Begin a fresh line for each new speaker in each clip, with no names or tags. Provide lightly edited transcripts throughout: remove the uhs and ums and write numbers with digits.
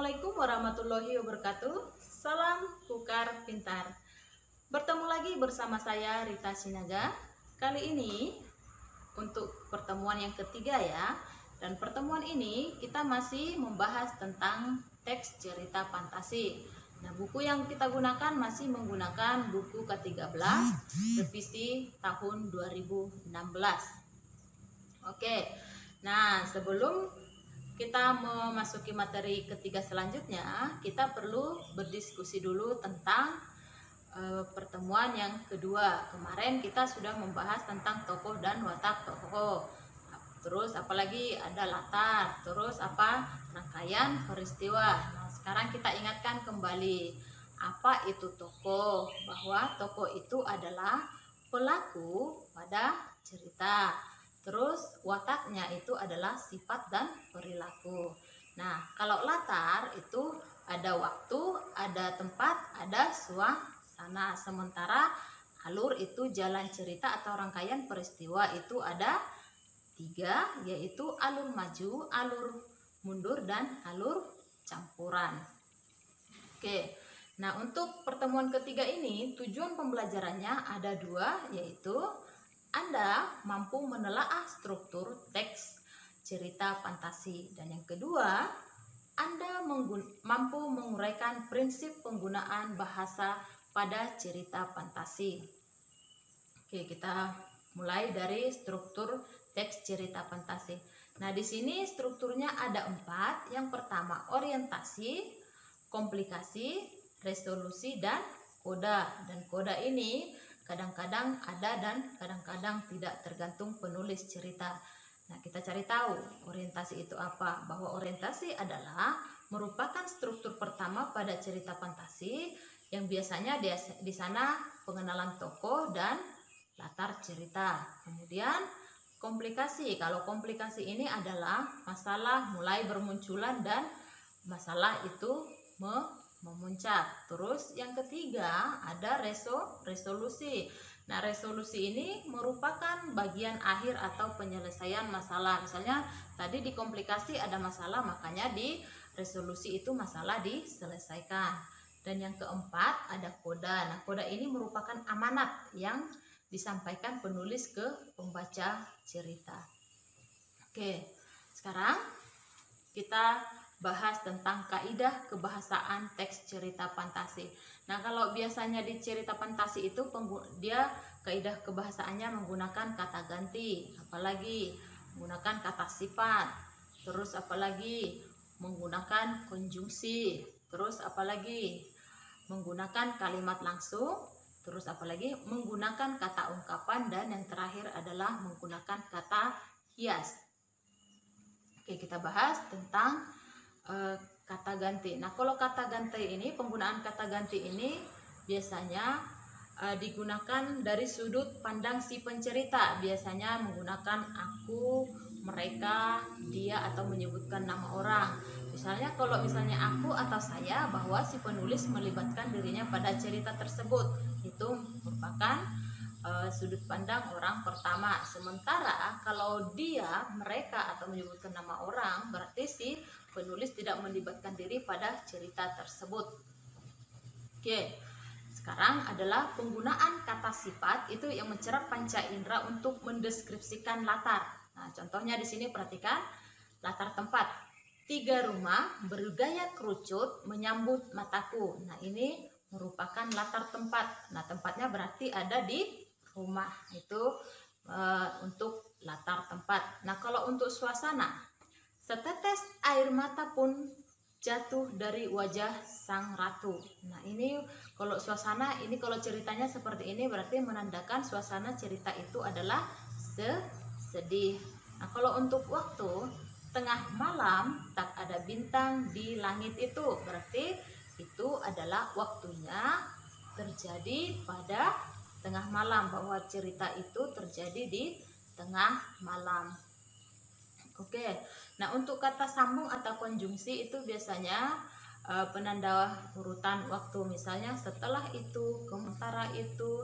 Assalamualaikum warahmatullahi wabarakatuh. Salam Kukar Pintar. Bertemu lagi bersama saya Rita Sinaga. Kali ini untuk pertemuan yang ketiga ya. Dan pertemuan ini kita masih membahas tentang teks cerita fantasi. Nah, buku yang kita gunakan masih menggunakan buku ke-13 revisi tahun 2016. Oke. Nah, sebelum kita memasuki materi ketiga selanjutnya, kita perlu berdiskusi dulu tentang pertemuan yang kedua. Kemarin kita sudah membahas tentang tokoh dan watak tokoh. Terus apalagi ada latar, terus rangkaian peristiwa. Nah, sekarang kita ingatkan kembali apa itu tokoh, bahwa tokoh itu adalah pelaku pada cerita. Terus wataknya itu adalah sifat dan perilaku. Nah, kalau latar itu ada waktu, ada tempat, ada suasana. Sementara alur itu jalan cerita atau rangkaian peristiwa itu ada 3, yaitu alur maju, alur mundur, dan alur campuran. Oke, nah untuk pertemuan ketiga ini tujuan pembelajarannya ada 2, yaitu Anda mampu menelaah struktur teks cerita fantasi, dan yang kedua, Anda mampu menguraikan prinsip penggunaan bahasa pada cerita fantasi. Oke, kita mulai dari struktur teks cerita fantasi. Nah, di sini strukturnya ada 4. Yang pertama, orientasi, komplikasi, resolusi, dan koda. Dan koda ini kadang-kadang ada dan kadang-kadang tidak, tergantung penulis cerita. Nah, kita cari tahu orientasi itu apa. Bahwa orientasi adalah merupakan struktur pertama pada cerita fantasi yang biasanya di sana pengenalan tokoh dan latar cerita. Kemudian komplikasi. Kalau komplikasi ini adalah masalah mulai bermunculan dan masalah itu memuncak. Terus yang ketiga ada resolusi. Nah, resolusi ini merupakan bagian akhir atau penyelesaian masalah. Misalnya tadi di komplikasi ada masalah, makanya di resolusi itu masalah diselesaikan. Dan yang keempat ada koda. Nah, koda ini merupakan amanat yang disampaikan penulis ke pembaca cerita. Oke, sekarang kita bahas tentang kaidah kebahasaan teks cerita fantasi. Nah, kalau biasanya di cerita fantasi itu dia kaidah kebahasaannya menggunakan kata ganti, apalagi menggunakan kata sifat, terus apalagi menggunakan konjungsi, terus apalagi menggunakan kalimat langsung, terus apalagi menggunakan kata ungkapan, dan yang terakhir adalah menggunakan kata hias. Oke, kita bahas tentang kata ganti. Nah, kalau kata ganti ini, penggunaan kata ganti ini biasanya digunakan dari sudut pandang si pencerita. Biasanya menggunakan aku, mereka, dia, atau menyebutkan nama orang. Misalnya kalau aku atau saya, bahwa si penulis melibatkan dirinya pada cerita tersebut, itu merupakan sudut pandang orang pertama. Sementara kalau dia, mereka, atau menyebutkan nama orang, berarti si penulis tidak melibatkan diri pada cerita tersebut. Oke, sekarang adalah penggunaan kata sifat itu yang mencerap panca indera untuk mendeskripsikan latar. Nah, contohnya di sini perhatikan latar tempat. 3 rumah bergaya kerucut menyambut mataku. Nah, ini merupakan latar tempat. Nah, tempatnya berarti ada di rumah, itu untuk latar tempat. Nah, kalau untuk suasana, setetes air mata pun jatuh dari wajah sang ratu. Nah, ini kalau suasana, ini kalau ceritanya seperti ini berarti menandakan suasana cerita itu adalah sedih. Nah, kalau untuk waktu, tengah malam tak ada bintang di langit, itu berarti itu adalah waktunya terjadi pada tengah malam, bahwa cerita itu terjadi di tengah malam. Oke, nah untuk kata sambung atau konjungsi itu biasanya penanda urutan waktu. Misalnya setelah itu, sementara itu,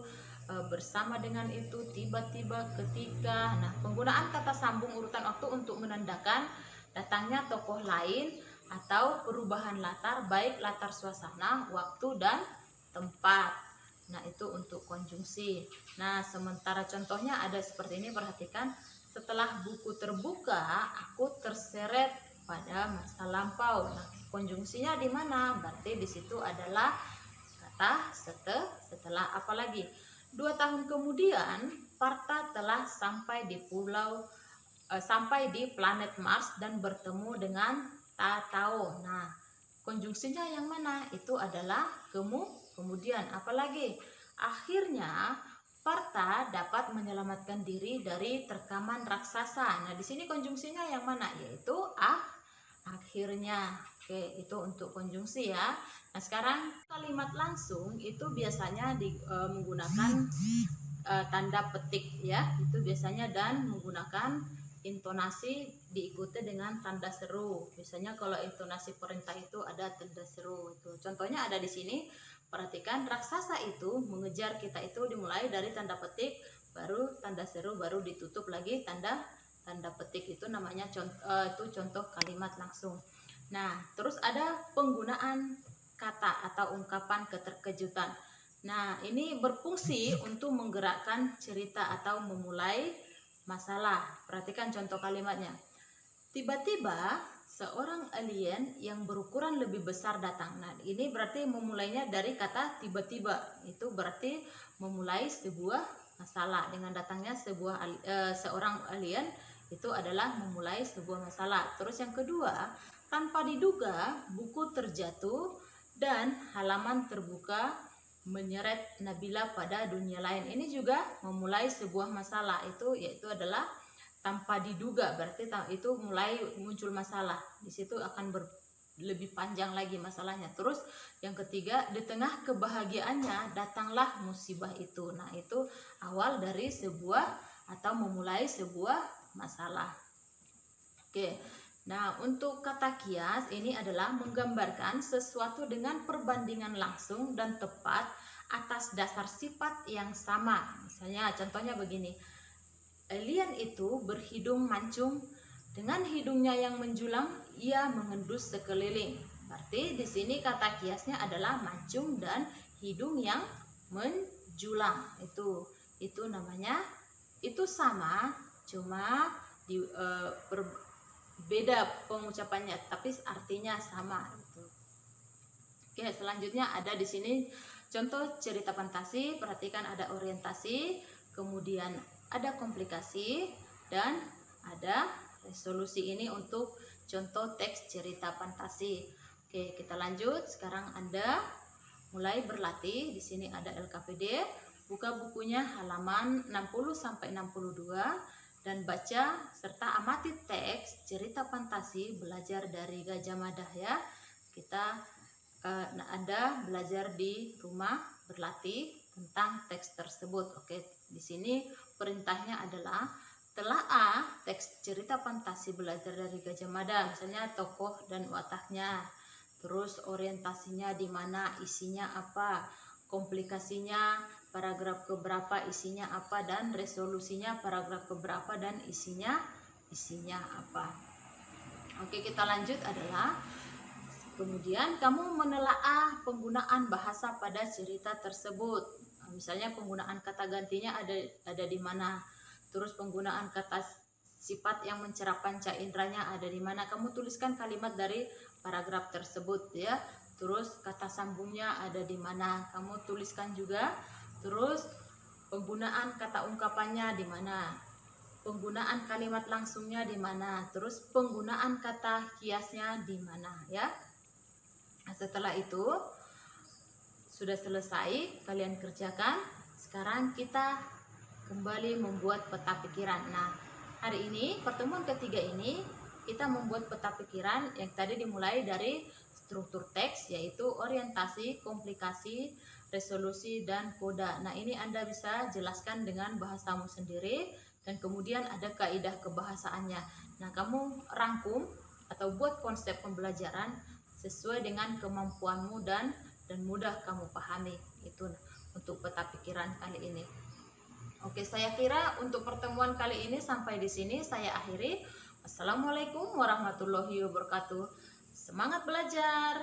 bersama dengan itu, tiba-tiba, ketika. Nah, penggunaan kata sambung urutan waktu untuk menandakan datangnya tokoh lain atau perubahan latar, baik latar suasana, waktu, dan tempat. Nah, itu untuk konjungsi. Nah, sementara contohnya ada seperti ini, perhatikan. Setelah buku terbuka, aku terseret pada masa lampau. Nah, konjungsinya di mana? Berarti di situ adalah kata setelah, apalagi 2 tahun kemudian Partha telah sampai di planet Mars dan bertemu dengan Tatao. Nah, konjungsinya yang mana? Itu adalah kemudian. Apalagi akhirnya Partha dapat menyelamatkan diri dari terkaman raksasa. Nah, di sini konjungsinya yang mana? Yaitu akhirnya. Oke, itu untuk konjungsi ya. Nah, sekarang kalimat langsung itu biasanya menggunakan tanda petik ya. Itu biasanya dan menggunakan intonasi diikuti dengan tanda seru. Biasanya kalau intonasi perintah itu ada tanda seru. Itu contohnya ada di sini. Perhatikan, raksasa itu mengejar kita, itu dimulai dari tanda petik, baru tanda seru, baru ditutup lagi tanda petik. Itu namanya itu contoh kalimat langsung. Nah, terus ada penggunaan kata atau ungkapan keterkejutan. Nah, ini berfungsi untuk menggerakkan cerita atau memulai masalah. Perhatikan contoh kalimatnya. Tiba-tiba seorang alien yang berukuran lebih besar datang. Nah, ini berarti memulainya dari kata tiba-tiba. Itu berarti memulai sebuah masalah. Dengan datangnya seorang alien, itu adalah memulai sebuah masalah. Terus yang kedua, tanpa diduga buku terjatuh dan halaman terbuka menyeret Nabila pada dunia lain. Ini juga memulai sebuah masalah. Yaitu adalah tanpa diduga, berarti itu mulai muncul masalah. Di situ akan lebih panjang lagi masalahnya. Terus yang ketiga, di tengah kebahagiaannya datanglah musibah itu. Nah, itu awal dari sebuah atau memulai sebuah masalah. Oke. Nah, untuk kata kias ini adalah menggambarkan sesuatu dengan perbandingan langsung dan tepat atas dasar sifat yang sama. Misalnya contohnya begini. Alien itu berhidung mancung, dengan hidungnya yang menjulang ia mengendus sekeliling. Berarti di sini kata kiasnya adalah mancung dan hidung yang menjulang. Itu namanya, itu sama, cuma beda pengucapannya, tapi artinya sama. Oke, selanjutnya ada di sini contoh cerita fantasi. Perhatikan, ada orientasi, kemudian ada komplikasi, dan ada resolusi. Ini untuk contoh teks cerita fantasi. Oke, kita lanjut. Sekarang Anda mulai berlatih. Di sini ada LKPD. Buka bukunya halaman 60 sampai 62. Dan baca serta amati teks cerita fantasi belajar dari Gajah Mada ya. Anda belajar di rumah berlatih tentang teks tersebut. Oke, di sini perintahnya adalah telaah teks cerita fantasi belajar dari Gajah Mada. Misalnya tokoh dan wataknya, terus orientasinya di mana, isinya apa, komplikasinya paragraf keberapa, isinya apa, dan resolusinya paragraf keberapa dan isinya apa. Oke, kita lanjut adalah kemudian kamu menelaah penggunaan bahasa pada cerita tersebut. Misalnya penggunaan kata gantinya ada di mana, terus penggunaan kata sifat yang mencerah panca inderanya ada di mana. Kamu tuliskan kalimat dari paragraf tersebut ya. Terus kata sambungnya ada di mana, kamu tuliskan juga. Terus penggunaan kata ungkapannya di mana, penggunaan kalimat langsungnya di mana, terus penggunaan kata kiasnya di mana ya. Nah, setelah itu sudah selesai, kalian kerjakan. Sekarang kita kembali membuat peta pikiran. Nah, hari ini pertemuan ketiga ini kita membuat peta pikiran yang tadi dimulai dari struktur teks, yaitu orientasi, komplikasi, resolusi, dan koda. Nah, ini Anda bisa jelaskan dengan bahasamu sendiri, dan kemudian ada kaidah kebahasaannya. Nah, kamu rangkum atau buat konsep pembelajaran sesuai dengan kemampuanmu dan mudah kamu pahami. Itu untuk peta pikiran kali ini. Oke, saya kira untuk pertemuan kali ini sampai di sini saya akhiri. Assalamualaikum warahmatullahi wabarakatuh. Semangat belajar!